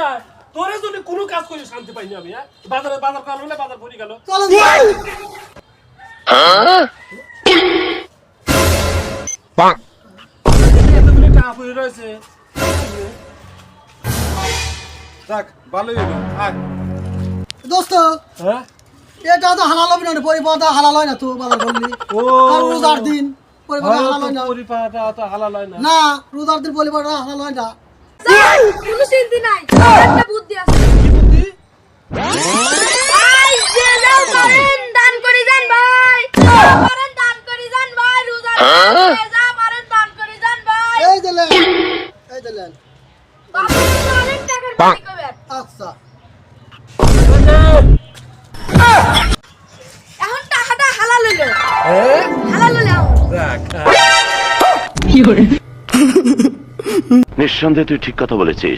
আয় তোরে যদি কোনো কাজ করে শান্তি পাইনি আমি হ্যাঁ বাজার কাল হলে বাজার পড়ি গেল চলো এতগুলো টাকা পড়ে রয়েছে যাক ভালোই হলো আয় দোস্ত হ্যাঁ এটা তো হালাল হবে না পরিবারটা হালাল হয় না তো বাজার করলি ও আর রোজার দিন পরিবারটা হালাল হয় না পরিপাটা তো হালাল হয় না না রোজার দিন পরিবারটা হালাল হয় না কোনো চিন্তা নাই একটা বুদ্ধি আছে কি বুদ্ধি ভাই যে যাও করেন দান করে যান ভাই করেন দান করে যান ভাই রোজা যা পারেন দান করে যান ভাই এই দিলেন বাবা অনেক টাকার মালিক হবেন আচ্ছা এখন টাকাটা হালাল হলো হ্যাঁ হালাল হলো যাক নিঃসন্দেহে তুই ঠিক কথা বলেছিস।